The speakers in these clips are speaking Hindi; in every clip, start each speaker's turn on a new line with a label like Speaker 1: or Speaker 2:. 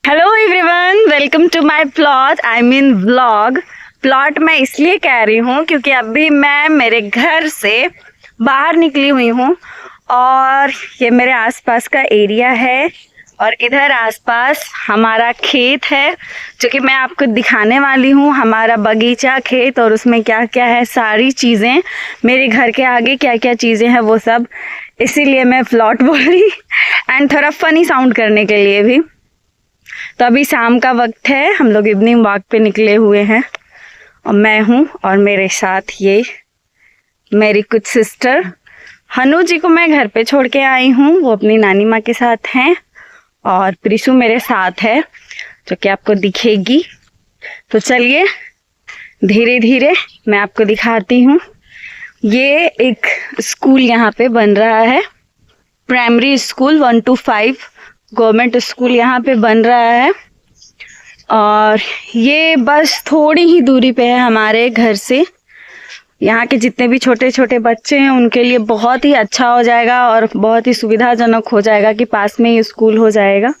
Speaker 1: Hello everyone, welcome to my plot I mean vlog. Plot मैं इसलिए कह रही हूँ क्योंकि अभी मैं मेरे घर से बाहर निकली हुई हूँ और ये मेरे आसपास का एरिया है और इधर आसपास हमारा खेत है जो कि मैं आपको दिखाने वाली हूँ। हमारा बगीचा, खेत और उसमें क्या क्या है, सारी चीज़ें, मेरे घर के आगे क्या क्या चीज़ें हैं वो सब, इसीलिए मैं प्लॉट बोल रही एंड थोड़ा फनी साउंड करने के लिए भी। तो अभी शाम का वक्त है, हम लोग इवनिंग वॉक पे निकले हुए हैं और मैं हूँ और मेरे साथ ये मेरी कुछ सिस्टर। हनु जी को मैं घर पे छोड़ के आई हूँ, वो अपनी नानी माँ के साथ हैं और प्रिशु मेरे साथ है जो कि आपको दिखेगी। तो चलिए धीरे धीरे मैं आपको दिखाती हूँ। ये एक स्कूल यहाँ पे बन रहा है, primary school 1 to 5 government school यहाँ पे बन रहा है और ये बस थोड़ी ही दूरी पे है हमारे घर से। यहाँ के जितने भी छोटे छोटे बच्चे हैं उनके लिए बहुत ही अच्छा हो जाएगा और बहुत ही सुविधाजनक हो जाएगा कि पास में ही स्कूल हो जाएगा।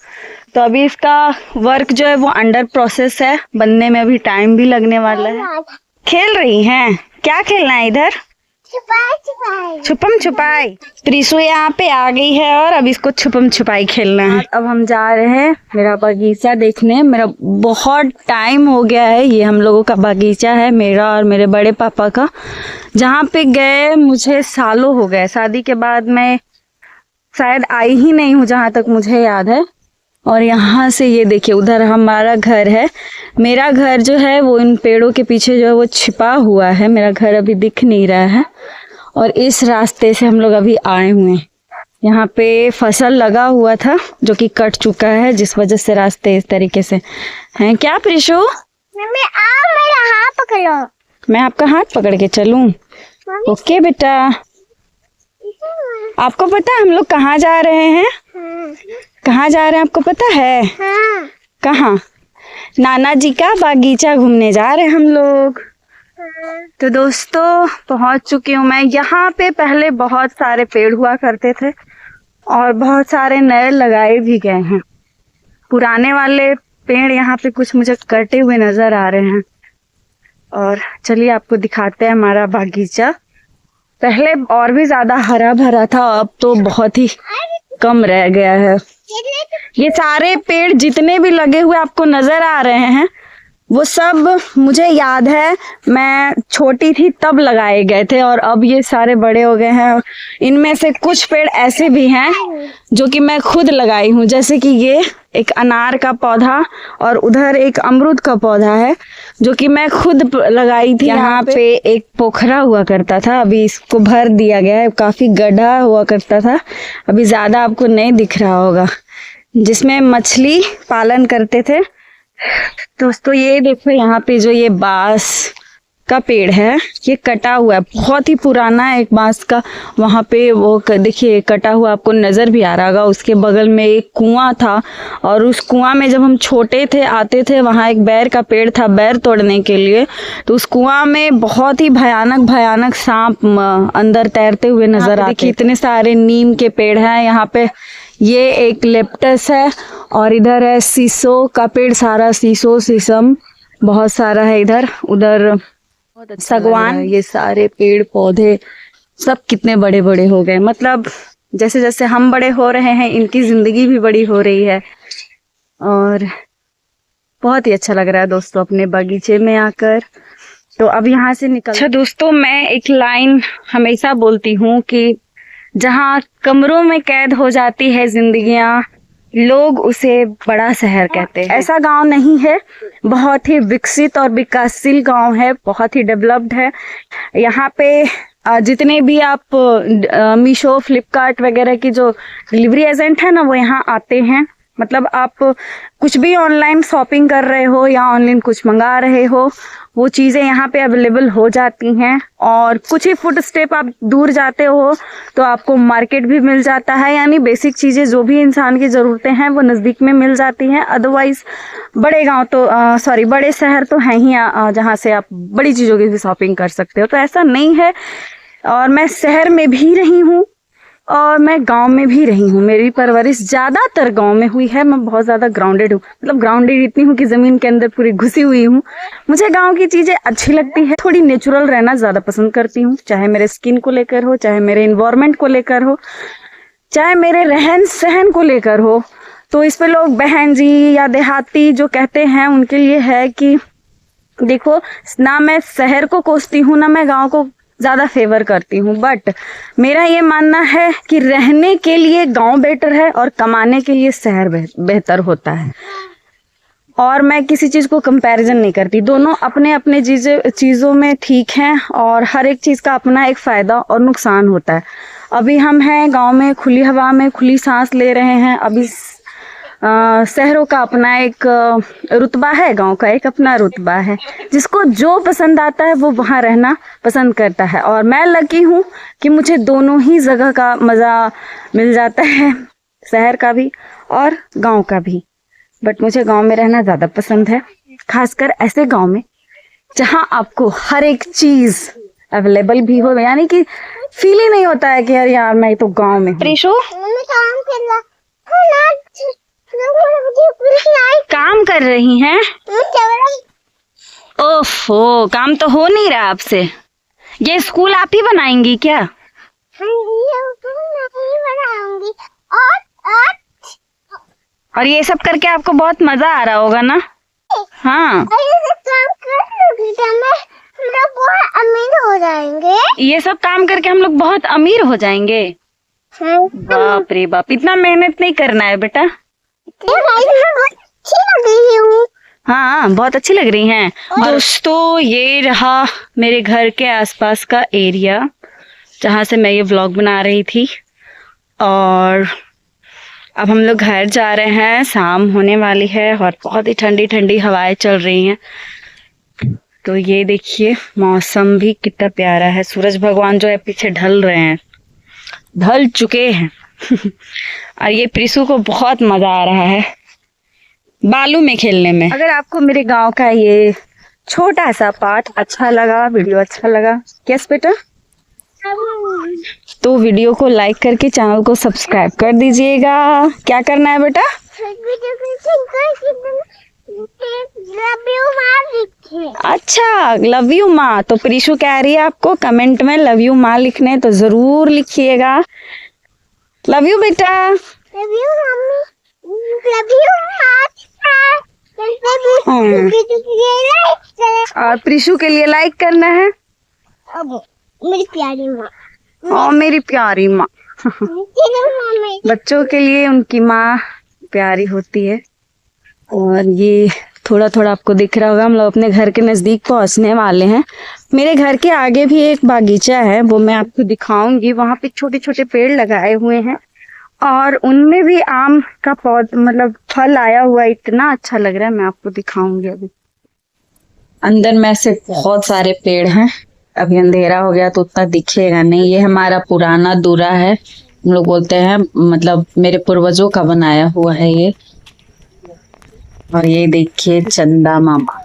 Speaker 1: तो अभी इसका वर्क जो है वो अंडर प्रोसेस है, बनने में अभी टाइम भी लगने वाला है। खेल रही हैं, क्या खेलना है इधर? छुपम छुपाई। प्रिशु यहाँ पे आ गई है और अब इसको छुपम छुपाई खेलना है। अब हम जा रहे हैं मेरा बगीचा देखने। मेरा बहुत टाइम हो गया है, ये हम लोगों का बगीचा है, मेरा और मेरे बड़े पापा का, जहाँ पे गए मुझे सालों हो गए। शादी के बाद मैं शायद आई ही नहीं हूँ जहाँ तक मुझे याद है। और यहाँ से ये देखिए उधर हमारा घर है। मेरा घर जो है वो इन पेड़ों के पीछे जो है वो छिपा हुआ है, मेरा घर अभी दिख नहीं रहा है। और इस रास्ते से हम लोग अभी आए हुए हैं। यहाँ पे फसल लगा हुआ था जो कि कट चुका है, जिस वजह से रास्ते इस तरीके से हैं। क्या प्रिशु?
Speaker 2: मेरा हाथ पकड़ो।
Speaker 1: मैं आपका हाथ पकड़ के चलूं? ओके बेटा। आपको पता है हम लोग कहाँ जा रहे हैं? कहाँ जा रहे हैं आपको पता है? कहाँ? नाना जी का बागीचा घूमने जा रहे हैं हम लोग। तो दोस्तों पहुंच चुकी हूँ मैं। यहाँ पे पहले बहुत सारे पेड़ हुआ करते थे और बहुत सारे नए लगाए भी गए हैं। पुराने वाले पेड़ यहाँ पे कुछ मुझे कटे हुए नजर आ रहे हैं। और चलिए आपको दिखाते हैं हमारा बागीचा। पहले और भी ज्यादा हरा भरा था, अब तो बहुत ही कम रह गया है। ये सारे पेड़ जितने भी लगे हुए आपको नजर आ रहे हैं वो सब मुझे याद है मैं छोटी थी तब लगाए गए थे और अब ये सारे बड़े हो गए हैं। इनमें से कुछ पेड़ ऐसे भी हैं जो कि मैं खुद लगाई हूँ, जैसे कि ये एक अनार का पौधा और उधर एक अमरूद का पौधा है जो कि मैं खुद लगाई थी। यहाँ पे एक पोखरा हुआ करता था, अभी इसको भर दिया गया है। काफी गड्ढा हुआ करता था, अभी ज्यादा आपको नहीं दिख रहा होगा, जिसमें मछली पालन करते थे। दोस्तों ये देखो यहाँ पे जो ये बांस का पेड़ है ये कटा हुआ है, बहुत ही पुराना है एक बांस का। वहाँ पे वो देखिए कटा हुआ आपको नजर भी आ रहा होगा। उसके बगल में एक कुआं था और उस कुआं में जब हम छोटे थे आते थे, वहाँ एक बैर का पेड़ था बैर तोड़ने के लिए। तो उस कुआं में बहुत ही भयानक भयानक सांप अंदर तैरते हुए नजर आते। देखिए इतने सारे नीम के पेड़ हैं यहाँ पे। ये एक लेप्टस है और इधर है शीशो का पेड़, सारा शीशो शीशम बहुत सारा है इधर उधर। सागवान, ये सारे पेड़ पौधे सब कितने बड़े बड़े हो गए। मतलब जैसे जैसे हम बड़े हो रहे हैं इनकी जिंदगी भी बड़ी हो रही है और बहुत ही अच्छा लग रहा है दोस्तों अपने बगीचे में आकर। तो अब यहाँ से निकल। अच्छा दोस्तों, मैं एक लाइन हमेशा बोलती हूँ कि जहाँ कमरों में कैद हो जाती है जिंदगियां, लोग उसे बड़ा शहर कहते हैं। ऐसा गांव नहीं है, बहुत ही विकसित और विकासशील गांव है, बहुत ही डेवलप्ड है। यहाँ पे जितने भी आप मीशो, फ्लिपकार्ट वगैरह की जो डिलीवरी एजेंट है ना, वो यहाँ आते हैं। मतलब आप कुछ भी ऑनलाइन शॉपिंग कर रहे हो या ऑनलाइन कुछ मंगा रहे हो, वो चीज़ें यहाँ पे अवेलेबल हो जाती हैं। और कुछ ही फुट स्टेप आप दूर जाते हो तो आपको मार्केट भी मिल जाता है, यानी बेसिक चीज़ें जो भी इंसान की ज़रूरतें हैं वो नज़दीक में मिल जाती हैं। अदरवाइज बड़े गांव तो बड़े शहर तो हैं ही जहाँ से आप बड़ी चीज़ों की भी शॉपिंग कर सकते हो, तो ऐसा नहीं है। और मैं शहर में भी रही हूँ और मैं गांव में भी रही हूँ। मेरी परवरिश ज़्यादातर गांव में हुई है। मैं बहुत ज़्यादा ग्राउंडेड हूँ, मतलब ग्राउंडेड इतनी हूँ कि ज़मीन के अंदर पूरी घुसी हुई हूँ। मुझे गांव की चीज़ें अच्छी लगती है, थोड़ी नेचुरल रहना ज़्यादा पसंद करती हूँ, चाहे मेरे स्किन को लेकर हो, चाहे मेरे इन्वायरमेंट को लेकर हो, चाहे मेरे रहन सहन को लेकर हो। तो इस पे लोग बहन जी या देहाती जो कहते हैं उनके लिए है कि देखो, ना मैं शहर को कोसती हूँ ना मैं गांव को ज़्यादा फेवर करती हूँ, बट मेरा ये मानना है कि रहने के लिए गांव बेटर है और कमाने के लिए शहर बेहतर होता है। और मैं किसी चीज़ को कंपैरिजन नहीं करती, दोनों अपने अपने चीज़ों में ठीक हैं और हर एक चीज़ का अपना एक फ़ायदा और नुकसान होता है। अभी हम हैं गांव में, खुली हवा में खुली सांस ले रहे हैं। अभी शहरों का अपना एक रुतबा है, गांव का एक अपना रुतबा है। जिसको जो पसंद आता है वो वहाँ रहना पसंद करता है, और मैं लकी हूँ कि मुझे दोनों ही जगह का मज़ा मिल जाता है, शहर का भी और गांव का भी। बट मुझे गांव में रहना ज़्यादा पसंद है, खासकर ऐसे गांव में जहाँ आपको हर एक चीज़ अवेलेबल भी हो, यानी कि फील ही नहीं होता है कि यार मैं तो गांव में हूँ। प्रीशु काम कर रही हैं? ओफो, काम तो हो नहीं रहा आपसे। ये स्कूल आप ही बनाएंगी क्या? और ये सब करके आपको बहुत मजा आ रहा होगा ना? हाँ,
Speaker 2: अमीर हो जाएंगे।
Speaker 1: ये सब काम करके हम लोग बहुत अमीर हो जाएंगे। बाप रे बाप, इतना मेहनत नहीं करना है बेटा।
Speaker 2: अच्छी लग रही हूँ।
Speaker 1: हाँ, बहुत अच्छी लग रही हैं। दोस्तों, ये रहा मेरे घर के आसपास का एरिया जहाँ से मैं ये व्लॉग बना रही थी। और अब हम लोग घर जा रहे हैं, शाम होने वाली है और बहुत ही ठंडी ठंडी हवाएं चल रही हैं। तो ये देखिए, मौसम भी कितना प्यारा है। सूरज भगवान जो है पीछे ढल रहे हैं, ढल चुके हैं। और ये प्रीशु को बहुत मजा आ रहा है बालू में खेलने में। अगर आपको मेरे गांव का ये छोटा सा पार्ट अच्छा लगा, वीडियो अच्छा लगा, यस बेटा, तो वीडियो को लाइक करके चैनल को सब्सक्राइब कर दीजिएगा। क्या करना है बेटा? अच्छा, लव यू माँ। तो प्रीशु कह रही है आपको कमेंट में लव यू माँ लिखने, तो जरूर लिखिएगा। लव यू बेटा।
Speaker 2: Love you mummy. Love you
Speaker 1: और प्रीशु के लिए लाइक करना है।
Speaker 2: मेरी प्यारी माँ।
Speaker 1: और मेरी प्यारी माँ। बच्चों के लिए उनकी माँ प्यारी होती है। और ये थोड़ा थोड़ा आपको दिख रहा होगा, हम लोग अपने घर के नज़दीक पहुंचने वाले हैं। मेरे घर के आगे भी एक बागीचा है, वो मैं आपको दिखाऊंगी। वहाँ पे छोटे छोटे पेड़ लगाए हुए हैं और उनमें भी आम का पौधा, मतलब फल आया हुआ, इतना अच्छा लग रहा है। मैं आपको दिखाऊंगी। अभी अंदर में से बहुत सारे पेड़ हैं। अभी अंधेरा हो गया तो उतना दिखेगा नहीं। ये हमारा पुराना दूरा है, हम लोग बोलते हैं, मतलब मेरे पूर्वजों का बनाया हुआ है ये। और ये देखिए चंदा मामा।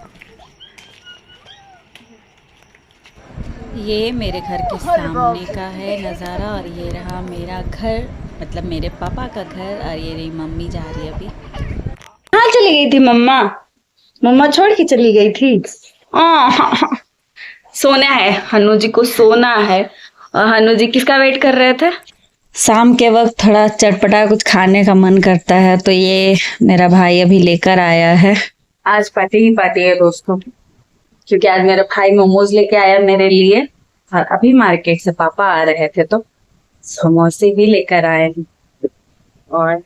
Speaker 1: ये मेरे घर के सामने का है नज़ारा। और ये रहा मेरा घर, मतलब मेरे पापा का घर। और ये रही मम्मी जा रही है। अभी कहाँ चली गई थी मम्मा? मम्मा छोड़ के चली गई थी। सोना है, हन्नू जी को सोना है। और हन्नू जी किसका वेट कर रहे थे? शाम के वक्त थोड़ा चटपटा कुछ खाने का मन करता है, तो ये मेरा भाई अभी लेकर आया है। आज पार्टी ही पार्टी है दोस्तों, क्योंकि आज मेरा भाई मोमोज लेके आया मेरे लिए। और अभी मार्केट से पापा आ रहे थे तो समोसे भी लेकर आए। और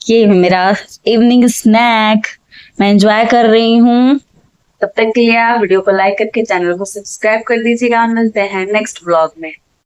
Speaker 1: ये मेरा इवनिंग स्नैक, मैं एंजॉय कर रही हूँ। तब तक के लिए आप वीडियो को लाइक करके चैनल को सब्सक्राइब कर दीजिएगा। मिलते हैं नेक्स्ट व्लॉग में।